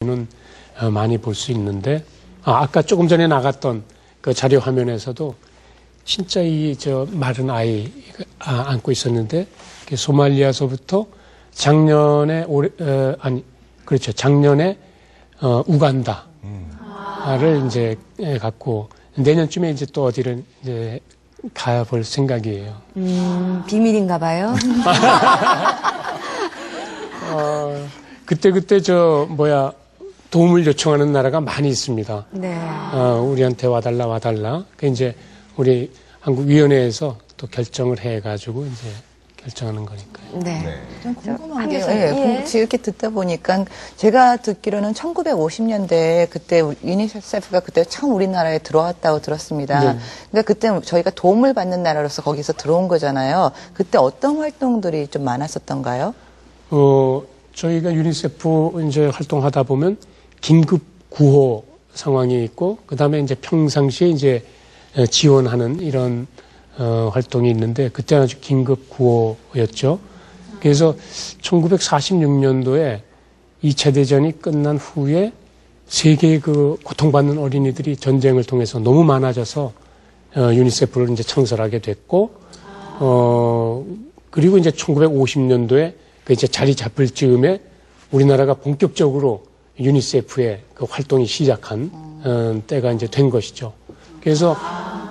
는 많이 볼 수 있는데, 아까 조금 전에 나갔던 그 자료 화면에서도 진짜 마른 아이 안고 있었는데, 소말리아서부터 작년에 작년에 우간다를 이제 갖고 내년쯤에 이제 또 어디를 이제 가볼 생각이에요. 비밀인가 봐요. 그때 도움을 요청하는 나라가 많이 있습니다. 네. 우리한테 와달라. 그 이제 우리 한국위원회에서 또 결정을 해가지고 이제 결정하는 거니까요. 네. 좀 궁금한 게, 이렇게 듣다 보니까 제가 듣기로는 1950년대에 그때 유니세프가 그때 처음 우리나라에 들어왔다고 들었습니다. 네. 그러니까 그때 저희가 도움을 받는 나라로서 거기서 들어온 거잖아요. 그때 어떤 활동들이 좀 많았었던가요? 저희가 유니세프 이제 활동하다 보면 긴급 구호 상황이 있고, 그 다음에 이제 평상시에 이제 지원하는 이런 활동이 있는데, 그때 아주 긴급 구호였죠. 그래서 1946년도에 2차 대전이 끝난 후에 세계의 그 고통받는 어린이들이 전쟁을 통해서 너무 많아져서 유니세프를 이제 창설하게 됐고, 그리고 이제 1950년도에 그 이제 자리 잡을 즈음에 우리나라가 본격적으로 유니세프의 그 활동이 시작한 때가 이제 된 것이죠. 그래서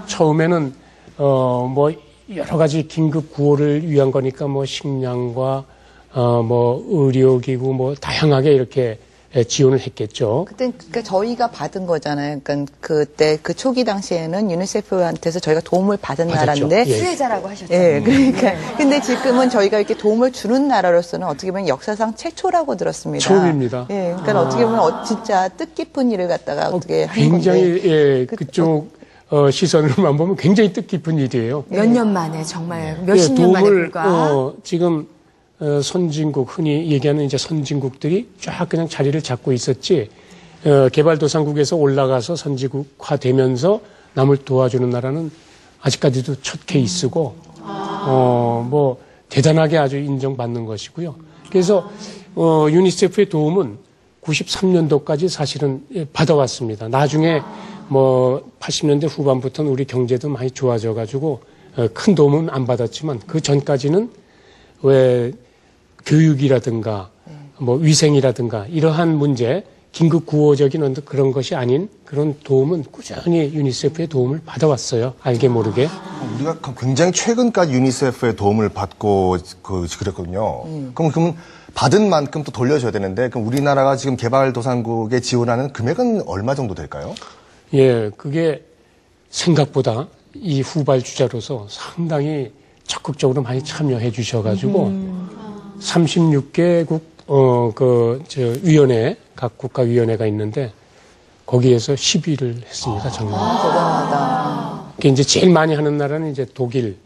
처음에는 여러 가지 긴급 구호를 위한 거니까 식량과 의료기구 다양하게 이렇게 지원을 했겠죠. 그때 그러니까 저희가 받은 거잖아요. 그러니까 그때 그 초기 당시에는 유니세프한테서 저희가 도움을 받은 나라인데 수혜자라고 하셨죠. 예, 그러니까 근데 지금은 저희가 이렇게 도움을 주는 나라로서는 어떻게 보면 역사상 최초라고 들었습니다. 처음입니다. 예, 그러니까 어떻게 보면 진짜 뜻깊은 일을 갖다가 어떻게 한 굉장히 건데. 그쪽 시선으로만 보면 굉장히 뜻깊은 일이에요. 몇 년 만에 정말 몇십 년 만에 불과. 지금 선진국, 흔히 얘기하는 이제 선진국들이 쫙 그냥 자리를 잡고 있었지, 개발도상국에서 올라가서 선진국화 되면서 남을 도와주는 나라는 아직까지도 첫 케이스고, 대단하게 아주 인정받는 것이고요. 그래서, 유니세프의 도움은 93년도까지 사실은 받아왔습니다. 나중에 80년대 후반부터는 우리 경제도 많이 좋아져가지고, 큰 도움은 안 받았지만, 그 전까지는 왜 교육이라든가 위생이라든가 이러한 문제, 긴급 구호적인 그런 것이 아닌 그런 도움은 꾸준히 유니세프의 도움을 받아왔어요. 알게 모르게. 우리가 굉장히 최근까지 유니세프의 도움을 받고 그랬거든요. 그러면 받은 만큼 또 돌려줘야 되는데, 그럼 우리나라가 지금 개발도상국에 지원하는 금액은 얼마 정도 될까요? 예, 그게 생각보다 이 후발주자로서 상당히 적극적으로 많이 참여해 주셔가지고 36개국 위원회, 각 국가위원회가 있는데 거기에서 10위를 했습니다. 정말. 대단하다. 그게 이제 제일 많이 하는 나라는 이제 독일,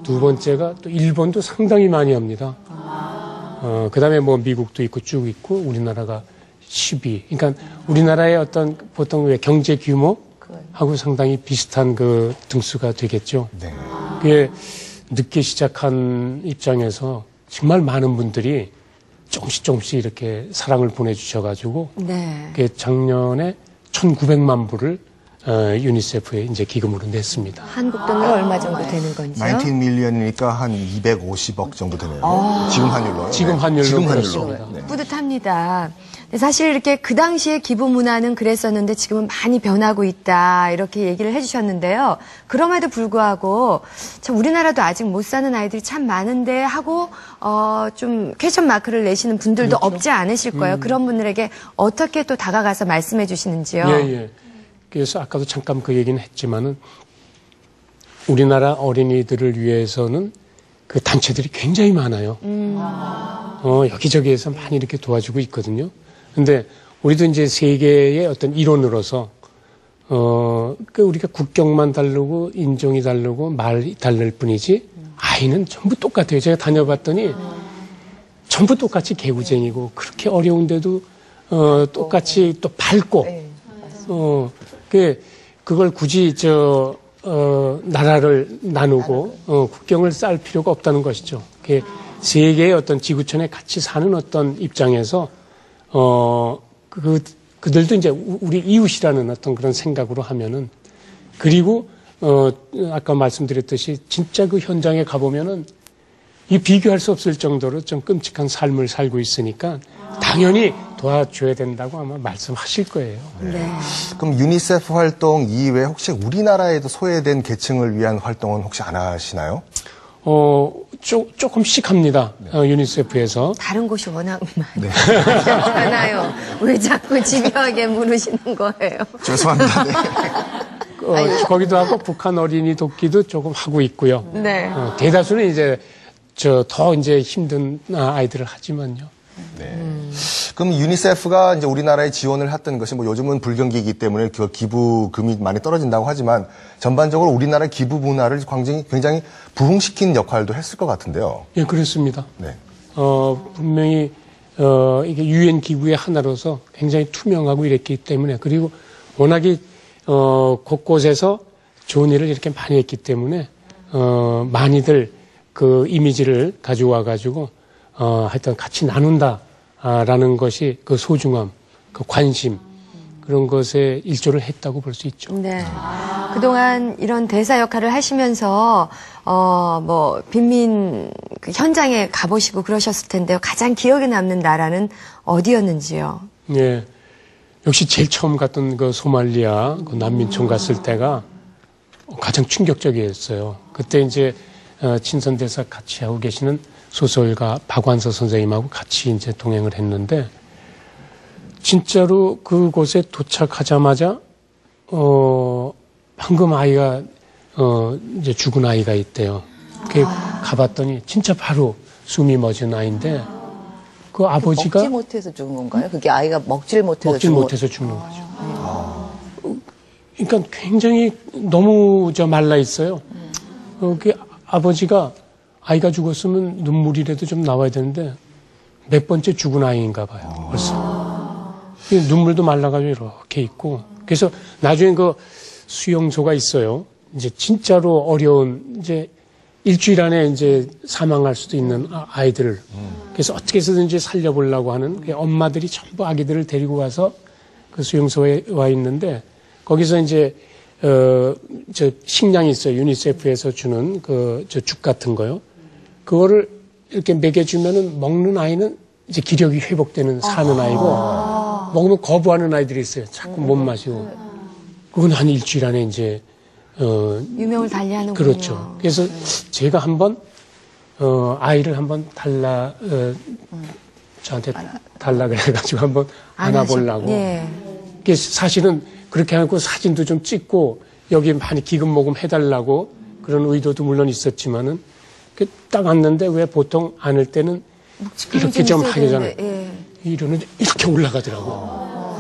두 번째가 또 일본도 상당히 많이 합니다. 그다음에 미국도 있고 쭉 있고 우리나라가 10위. 그러니까 우리나라의 보통 왜 경제 규모하고 상당히 비슷한 그 등수가 되겠죠. 네. 그게 늦게 시작한 입장에서 정말 많은 분들이 조금씩 이렇게 사랑을 보내주셔가지고, 네. 그게 작년에 1,900만 불을 유니세프에 이제 기금으로 냈습니다. 한국 돈으로 얼마 정도 되는 건지요? 19 밀리언이니까 한 250억 정도 되네요. 지금 환율로. 지금 환율로 지금 환율로. 그렇습니다. 네. 뿌듯합니다. 사실 이렇게 그 당시에 기부 문화는 그랬었는데 지금은 많이 변하고 있다 이렇게 얘기를 해주셨는데요. 그럼에도 불구하고 참 우리나라도 아직 못 사는 아이들이 참 많은데 하고 좀 퀘션 마크를 내시는 분들도 그렇죠. 없지 않으실 거예요. 그런 분들에게 어떻게 또 다가가서 말씀해 주시는지요? 예. 그래서 아까도 잠깐 그 얘기는 했지만은 우리나라 어린이들을 위해서는 그 단체들이 굉장히 많아요. 여기저기에서 많이 이렇게 도와주고 있거든요. 근데 우리도 이제 세계의 어떤 일원으로서 우리가 국경만 다르고 인종이 다르고 말이 다를 뿐이지 아이는 전부 똑같아요. 제가 다녀봤더니 전부 똑같이 개구쟁이고 그렇게 어려운데도 똑같이 또 밝고 그걸 굳이 나라를 나누고 국경을 쌓을 필요가 없다는 것이죠. 세계의 어떤 지구촌에 같이 사는 어떤 입장에서 그들도 이제 우리 이웃이라는 어떤 그런 생각으로 하면은, 그리고 아까 말씀드렸듯이 진짜 그 현장에 가보면은 이 비교할 수 없을 정도로 좀 끔찍한 삶을 살고 있으니까 당연히 도와줘야 된다고 아마 말씀하실 거예요. 네. 그럼 유니세프 활동 이외에 혹시 우리나라에도 소외된 계층을 위한 활동은 혹시 안 하시나요? 조금씩 합니다. 유니세프에서. 다른 곳이 워낙 많아요. 왜 자꾸 집요하게 물으시는 거예요? 죄송합니다. 네. 거기도 하고 북한 어린이 돕기도 조금 하고 있고요. 네. 대다수는 이제 더 이제 힘든 아이들을 하지만요. 네. 그럼 유니세프가 이제 우리나라에 지원을 했던 것이 뭐 요즘은 불경기이기 때문에 그 기부금이 많이 떨어진다고 하지만 전반적으로 우리나라 기부 문화를 굉장히 부흥시킨 역할도 했을 것 같은데요. 예, 그렇습니다. 네. 분명히 이게 유엔 기구의 하나로서 굉장히 투명하고 이랬기 때문에, 그리고 워낙에 곳곳에서 좋은 일을 이렇게 많이 했기 때문에 많이들 그 이미지를 가져와 가지고 하여튼 같이 나눈다라는 것이 그 소중함, 그 관심, 그런 것에 일조를 했다고 볼 수 있죠. 네. 그동안 이런 대사 역할을 하시면서 빈민 그 현장에 가보시고 그러셨을 텐데요. 가장 기억에 남는 나라는 어디였는지요? 예. 역시 제일 처음 갔던 그 소말리아 그 난민촌 갔을 때가 가장 충격적이었어요. 그때 이제 친선대사 같이 하고 계시는 소설가 박완서 선생님하고 같이 이제 동행을 했는데, 진짜로 그곳에 도착하자마자 방금 아이가 이제 죽은 아이가 있대요. 그 가봤더니 진짜 바로 숨이 멎은 아이인데, 그 아버지가 먹지 못해서 죽은 건가요? 그게 아이가 먹질 못해서 죽는 거죠. 그러니까 굉장히 너무 말라 있어요. 그 아버지가 아이가 죽었으면 눈물이라도 좀 나와야 되는데 몇 번째 죽은 아이인가 봐요. 벌써. 눈물도 말라가지고 이렇게 있고. 그래서 나중에 그 수용소가 있어요. 이제 진짜로 어려운, 이제 일주일 안에 이제 사망할 수도 있는 아이들을. 그래서 어떻게 해서든지 살려보려고 하는 그 엄마들이 전부 아기들을 데리고 와서 그 수용소에 와 있는데, 거기서 이제 저 식량이 있어요. 유니세프에서 주는 저 죽 같은 거요. 그거를 이렇게 먹여주면은 먹는 아이는 이제 기력이 회복되는 사는 아이고, 먹으면 거부하는 아이들이 있어요. 자꾸 못 마시고. 그건 한 일주일 안에 이제 유명을 달리하는군요. 그렇죠. 그래서 제가 한번 아이를 한번 저한테 달라 그래가지고 한번 안아보려고. 예. 사실은 그렇게 하고 사진도 좀 찍고 여기 많이 기금 모금 해달라고 그런 의도도 물론 있었지만은 딱 왔는데 왜 보통 안을 때는 이렇게 좀 하잖아요. 예. 이러는 이렇게 올라가더라고.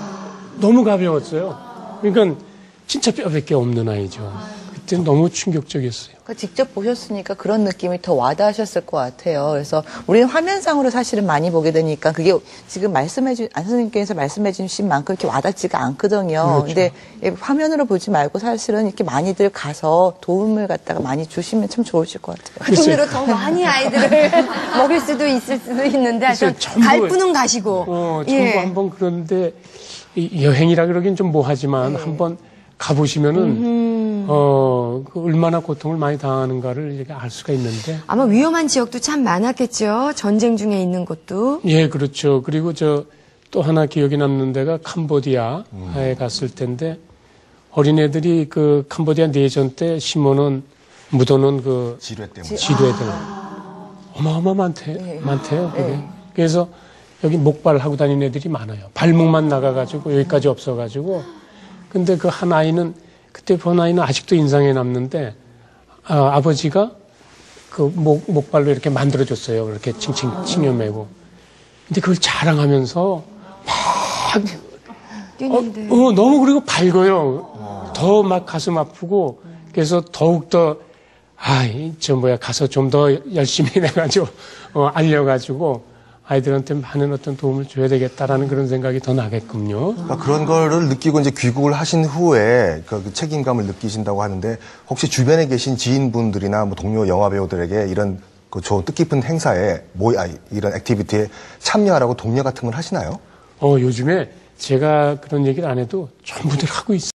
너무 가벼웠어요. 그러니까 진짜 뼈밖에 없는 아이죠. 그때 너무 충격적이었어요. 그러니까 직접 보셨으니까 그런 느낌이 더 와닿으셨을 것 같아요. 그래서 우리는 화면상으로 사실은 많이 보게 되니까 그게 지금 안 선생님께서 말씀해 주신 만큼 이렇게 와닿지가 않거든요. 그렇죠. 근데 화면으로 보지 말고 사실은 이렇게 많이들 가서 도움을 갖다가 많이 주시면 참 좋으실 것 같아요. 그 돈으로 더 많이 아이들을 먹일 수도 있을 수도 있는데 하여튼 갈 분은 가시고. 전부 한번 그런데 여행이라 그러긴 좀 뭐하지만 한번 가보시면은 그 얼마나 고통을 많이 당하는가를 이렇게 알 수가 있는데. 아마 위험한 지역도 참 많았겠죠. 전쟁 중에 있는 곳도. 예, 그렇죠. 그리고 또 하나 기억에 남는 데가 캄보디아에 갔을 텐데, 어린애들이 그 캄보디아 내전 때 묻어놓은 그 지뢰 때문에. 지뢰들 많대요. 그게. 그래서 여기 목발하고 다니는 애들이 많아요. 발목만 나가가지고 여기까지 없어가지고. 근데 그 한 아이는, 그때 본 아이는 아직도 인상에 남는데, 아버지가 그 목발로 이렇게 만들어줬어요. 그렇게 칭칭 매고. 근데 그걸 자랑하면서 막, 뛰는데. 너무 그리고 밝아요. 더 막 가슴 아프고, 그래서 더욱더, 가서 좀 더 열심히 해가지고, 알려가지고, 아이들한테 많은 어떤 도움을 줘야 되겠다라는 그런 생각이 더 나겠군요. 그러니까 그런 거를 느끼고 이제 귀국을 하신 후에 그 책임감을 느끼신다고 하는데, 혹시 주변에 계신 지인분들이나 뭐 동료 영화 배우들에게 이런 그 좋은 뜻깊은 행사에 이런 액티비티에 참여하라고 독려 같은 걸 하시나요? 요즘에 제가 그런 얘기를 안 해도 전부들 하고 있어요.